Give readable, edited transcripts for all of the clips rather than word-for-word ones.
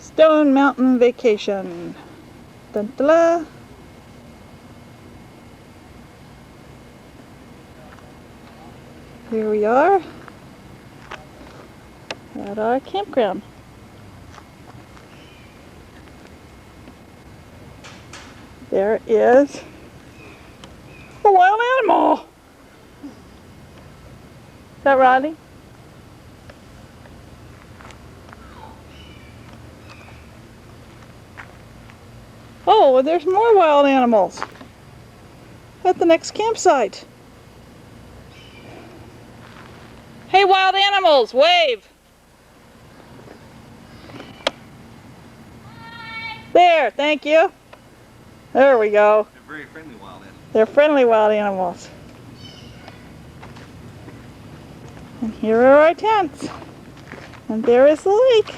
Stone Mountain Vacation. Dun, dun, dun. Here we are at our campground. There is a wild animal. Is that Rodney? Oh, there's more wild animals at the next campsite. Hey, wild animals, wave. Hi. There, thank you. There we go. They're very friendly wild animals. They're friendly wild animals. And here are our tents. And there is the lake.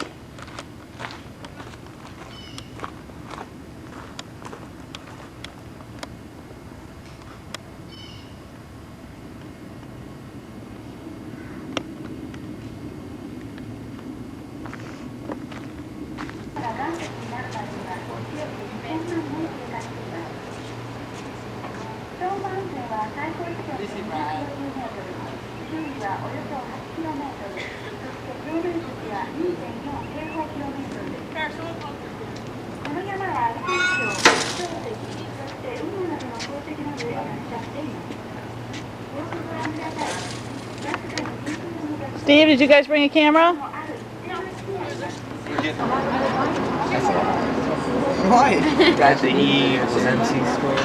Steve, did you guys bring a camera? Why? Got the EMC score.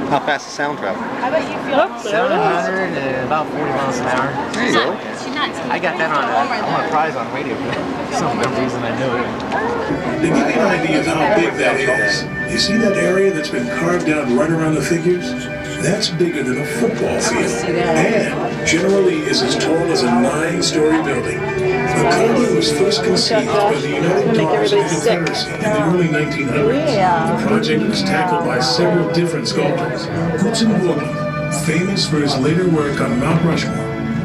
How fast does sound travel? How about you feel? 700 and about 40 miles an hour. There you go. I got that on a prize on radio for some reason I knew it. To give you an idea of how big that is, you see that area that's been carved out right around the figures? That's bigger than a football field, and generally is as tall as a 9-story building. The carving was first conceived by the United Dogs Confederacy in the early 1900s. The project was tackled by several different sculptors. Hudson Boogie, famous for his later work on Mount Rushmore,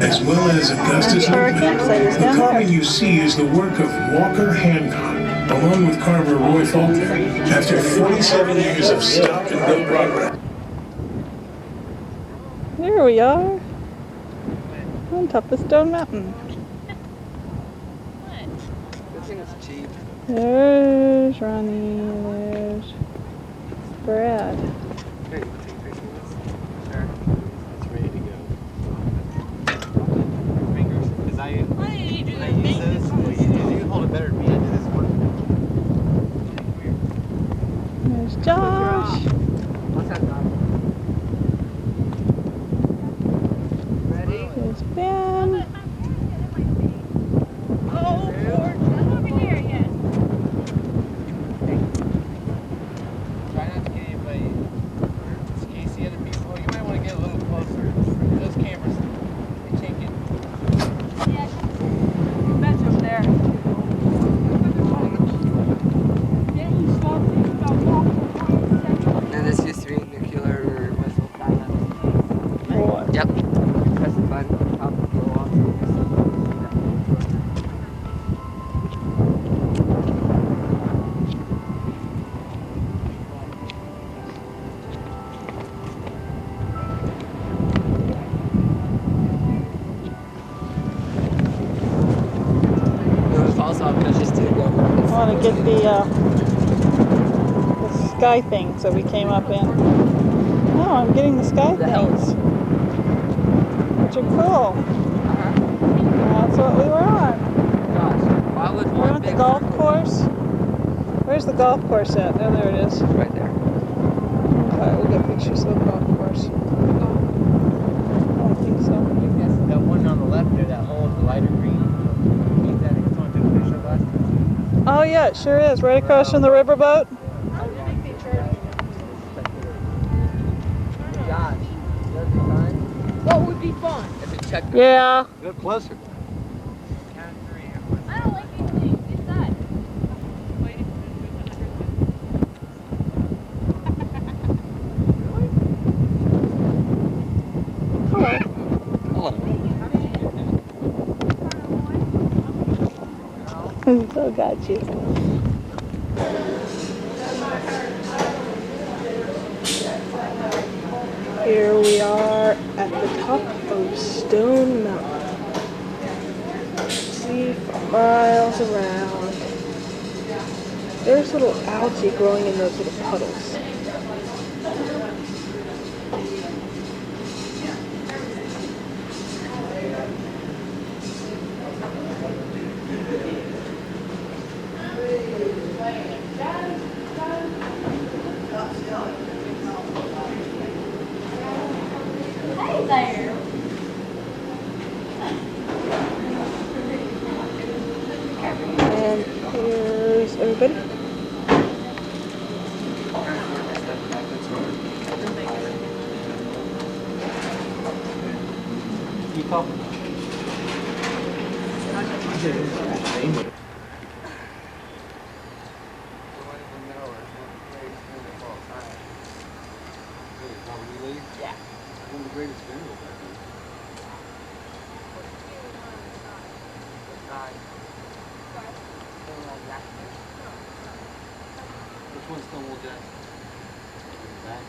as well as Augustus Whitman. The carving you see is the work of Walker Hancock, along with carver Roy Faulkner, after 47 years of stop-and-go progress. Here we are on top of Stone Mountain. Good thing it's cheap. There's Ronnie, there's Brad. Here, you can take a picture of this. Sure. It's ready to go. Fingers, because I use those. You hold it better than me. I do this one. There's Josh. What's that, Doc? Ready? There's Ben. Try not to get anybody. In case the other people, you might want to get a little closer. Those cameras, they can't get. Ben's over there. And this used to be nuclear missile pilot. What? Yep. Press the button, pop the blow off. It was also I'm gonna just do it. I want to get the sky things that we came up in. Oh, I'm getting the sky things, which are cool. That's what we were on. Gosh, why would We're one at the big golf circle- course. Where's the golf course at? Oh, there it is. Right there. Okay, we'll get pictures of the golf course. I don't think so. That one on the left there, that hole is the lighter green. Ain't that it's on the picture last time? Oh yeah, it sure is. Right across from the riverboat. Josh, does it fine? What would be fun? If it checked Yeah. Look closer. I don't like these things. Inside. Hello. So got you. Here we are at the top of Stone Mountain. See for miles around. There's little algae growing in those little puddles. And here's everybody. Keep up. Yeah. One of the greatest funerals ever. Which one's Stonewall Jackson? That?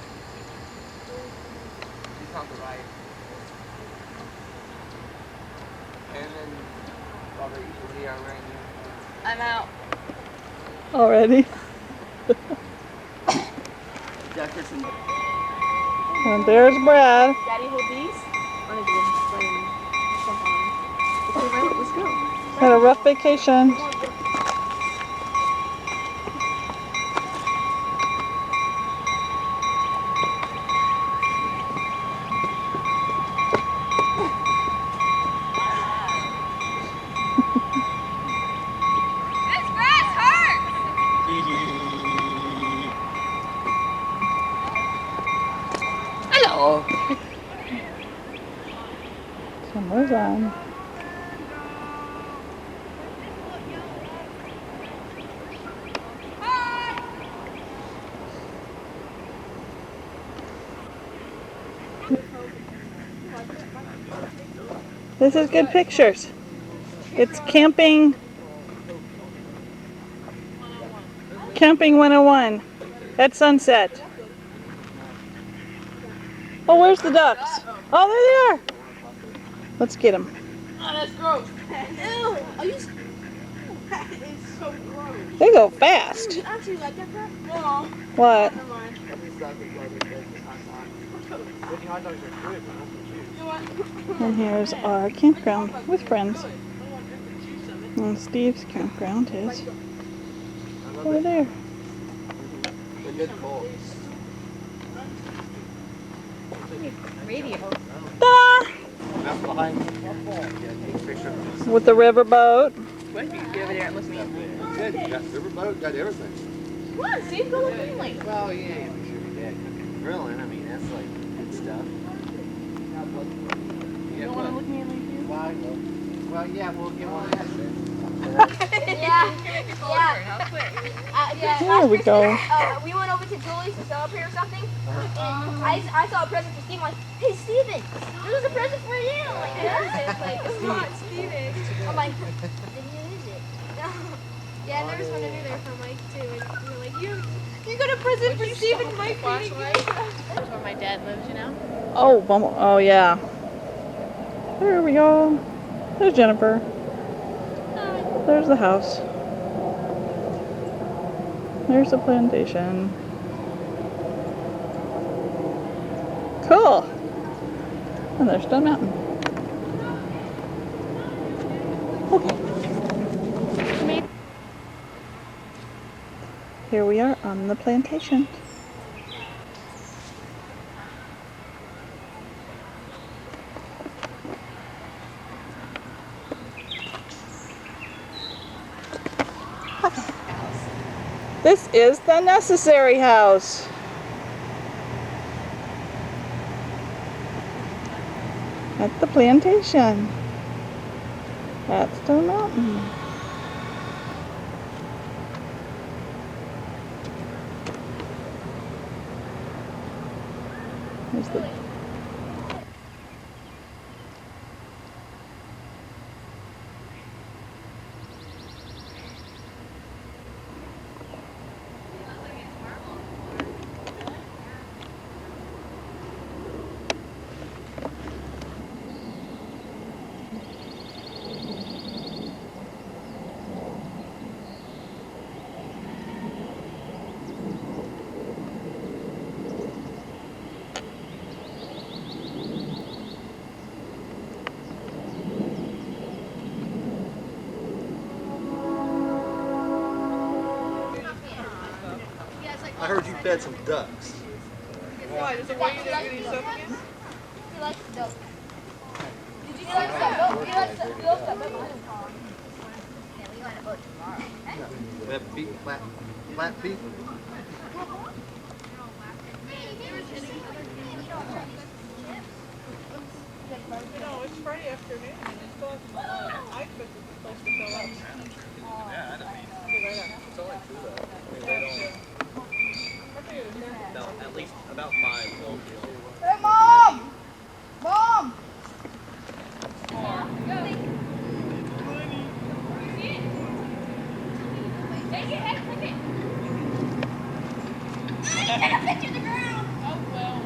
He's on the right. And then Robert E. Lee are right here. I'm out. Already. Jefferson. And there's Brad. Daddy, hold these. I'm gonna do jump on them. Okay, Violet, let's go. Had a rough vacation. This grass hurts! Hello. Camera's on. This is good pictures. It's camping 101 at sunset. Oh, where's the ducks? Oh, there they are. Let's get them. Oh, that's gross. Ew! Are you... That is so gross. They go fast. You actually like that crap? No. What? Never mind. Hot dogs are good, man. You know what? And here's our campground with friends. And Steve's campground is over there. They're good cold. Radio. Ta-da! That's behind me. Yeah, take a picture of this. With the riverboat. What? You can be over there and listen to me. Good, you got riverboat, got everything. Come on, see? Go look at me. Well, yeah, make sure your dad cooking. Grilling, I mean, that's like good stuff. You don't want to look at me like you? Well, yeah, we'll get one of these. Yeah. There we go. We went over to Julie's to celebrate or something, and I saw a present for Steven. I'm like, hey Steven, this is a present for you. I'm like, yes. It's like, it's not Steven. I'm like, then who is it? Yeah, there was one under there for Mike too, and we were like, you got a present for Steven, Mike. That's where my dad lives, you know? Oh yeah. There we go. There's Jennifer. There's the house. There's the plantation. Cool. And there's Stone Mountain. Okay. Here we are on the plantation. This is the Necessary House. At the plantation. At Stone Mountain. There's the I heard you fed some ducks. Why? Does it want you to get these up again? He likes the dope. Did you like that dope? He likes that dope. Yeah, we go on a boat tomorrow. Flat feet, flat feet. No, it's Friday afternoon and it's still I expect this place to fill up. Yeah, I don't mean. It's only two though. I mean, they don't. No, at least about 5 will. Hey, Mom! Mom! Take it, head, take it. Take a picture of the ground. Oh, well.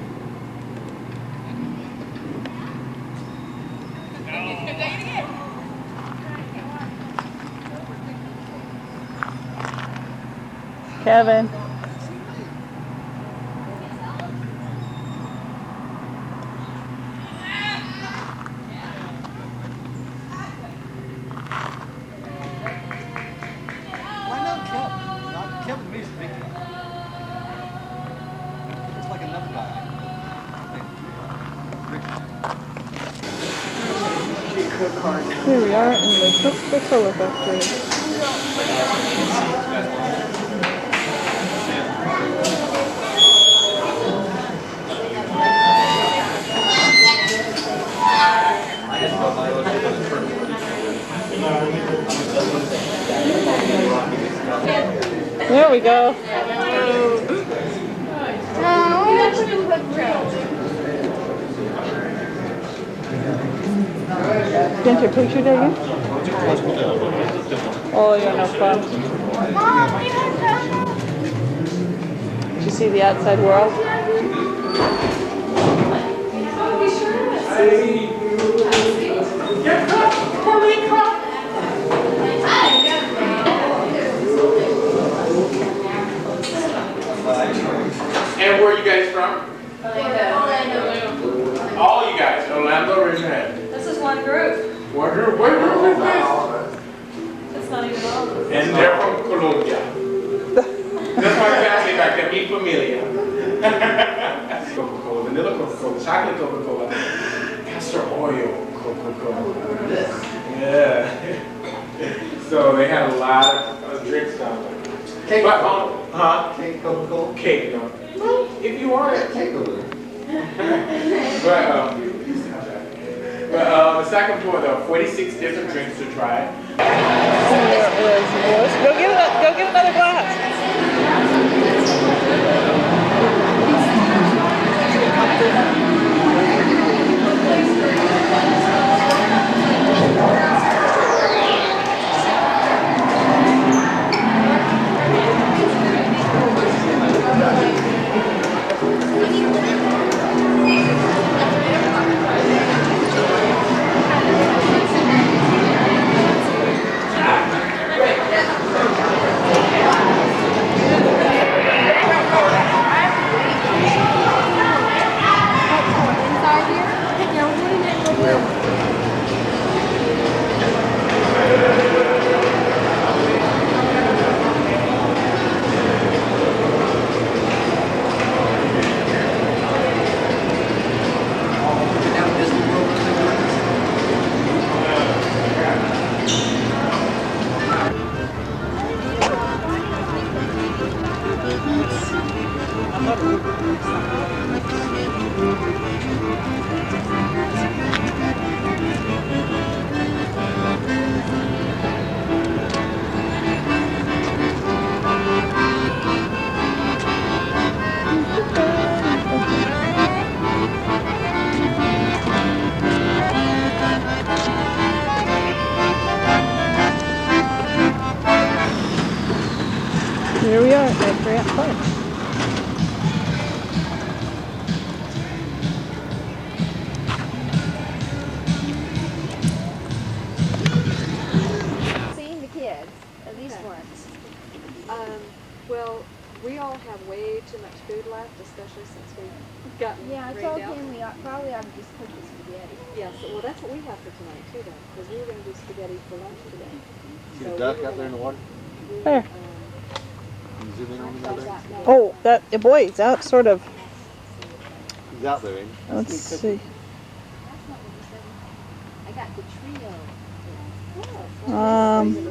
Kevin. Why not Kevin? Kevin to me is big. It's like another guy. Here we are in the Coca-Cola factory. There we go. Get your picture taken? Oh, you're no fun. Did you see the outside world? And where are you guys from? Orlando. All you guys, Orlando, raise your hand. This is one group. What group is this? It's not even all of us. And they're from Colombia. That's my family back there, mi familia. Coca-Cola, vanilla Coca-Cola, chocolate Coca-Cola, castor oil Coca-Cola. Yeah. So they had a lot of drinks down there. Cake. But, Cake Coca-Cola. Cake, no. If you want it. Cake over there. But the second floor, there are 46 different drinks to try. There is. Go get another glass. Here we are at Grant Park. Seeing the kids, at least once. Well, we all have way too much food left, especially since we've gotten Yeah, I rained told out. him we probably ought to just cook the spaghetti. Yeah, so, well, that's what we have for tonight too, though, because we were going to do spaghetti for lunch today. See the duck out there in the water? Where? zoom in on him a little bit? Oh, that boy, he's out sort of. He's out there, ain't he? Let's see. I got the trio.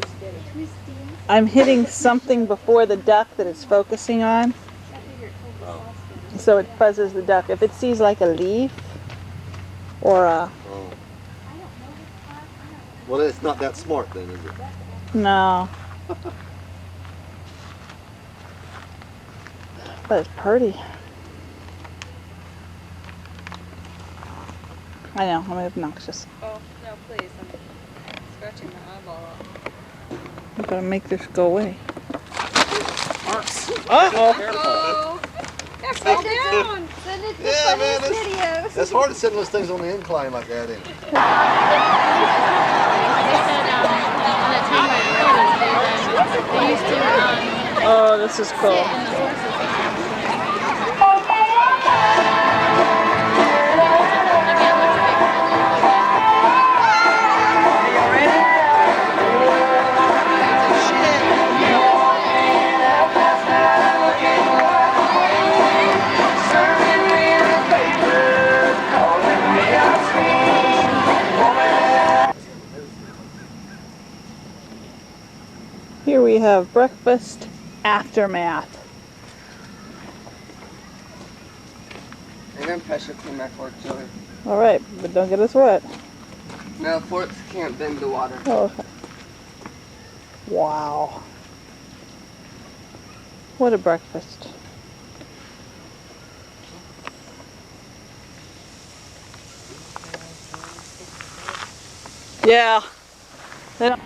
I'm hitting something before the duck that it's focusing on. So it fuzzes the duck. If it sees like a leaf or a... Oh. Well, it's not that smart then, is it? No. But it's pretty. I know, I'm obnoxious. Oh, no, please. I'm scratching my eyeball off. I gotta make this go away. Uh-oh! Oh! That's so down! Send it to Yeah, man, funniest videos. It's hard to send those things on the incline like that, ain't it? Oh, this is cool. Here we have breakfast aftermath. And then pressure clean my fork, Joey. All right, but don't get us wet. No, forks can't bend the water. Oh, okay. Wow. What a breakfast. Yeah. They don't...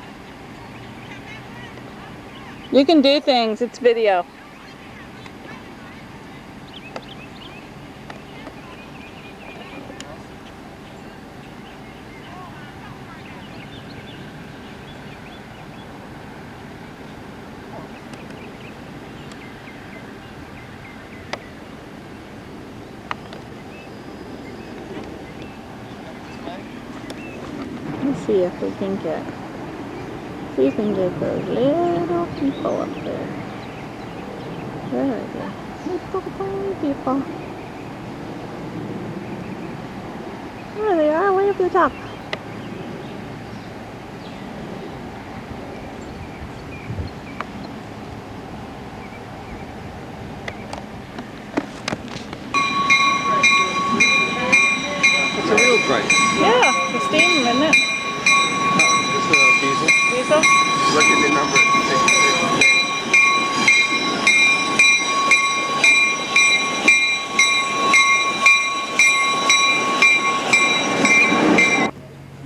You can do things, it's video. Let's see if we can get those little people up there. There we go. Little tiny people. There they are, way up the top. It's a real drink. Yeah, the steam, isn't it? It's a diesel. Diesel? Look at the number.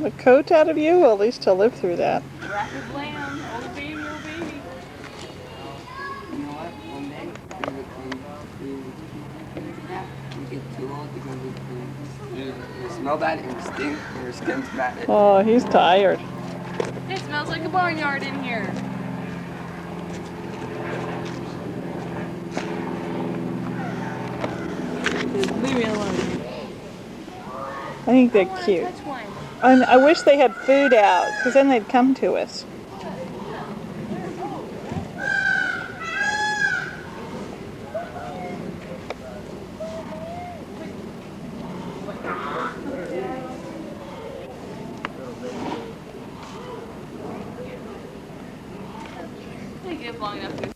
A coat out of you? Well, at least to live through that. Rapid lamb, old baby, old baby. You know what? One day, you get too old, you're gonna be you smell bad and you stink, and your skin's bad. Oh, he's tired. It smells like a barnyard in here. Leave me alone. I think they're cute. Touch one. And I wish they had food out, because then they'd come to us. They give long enough to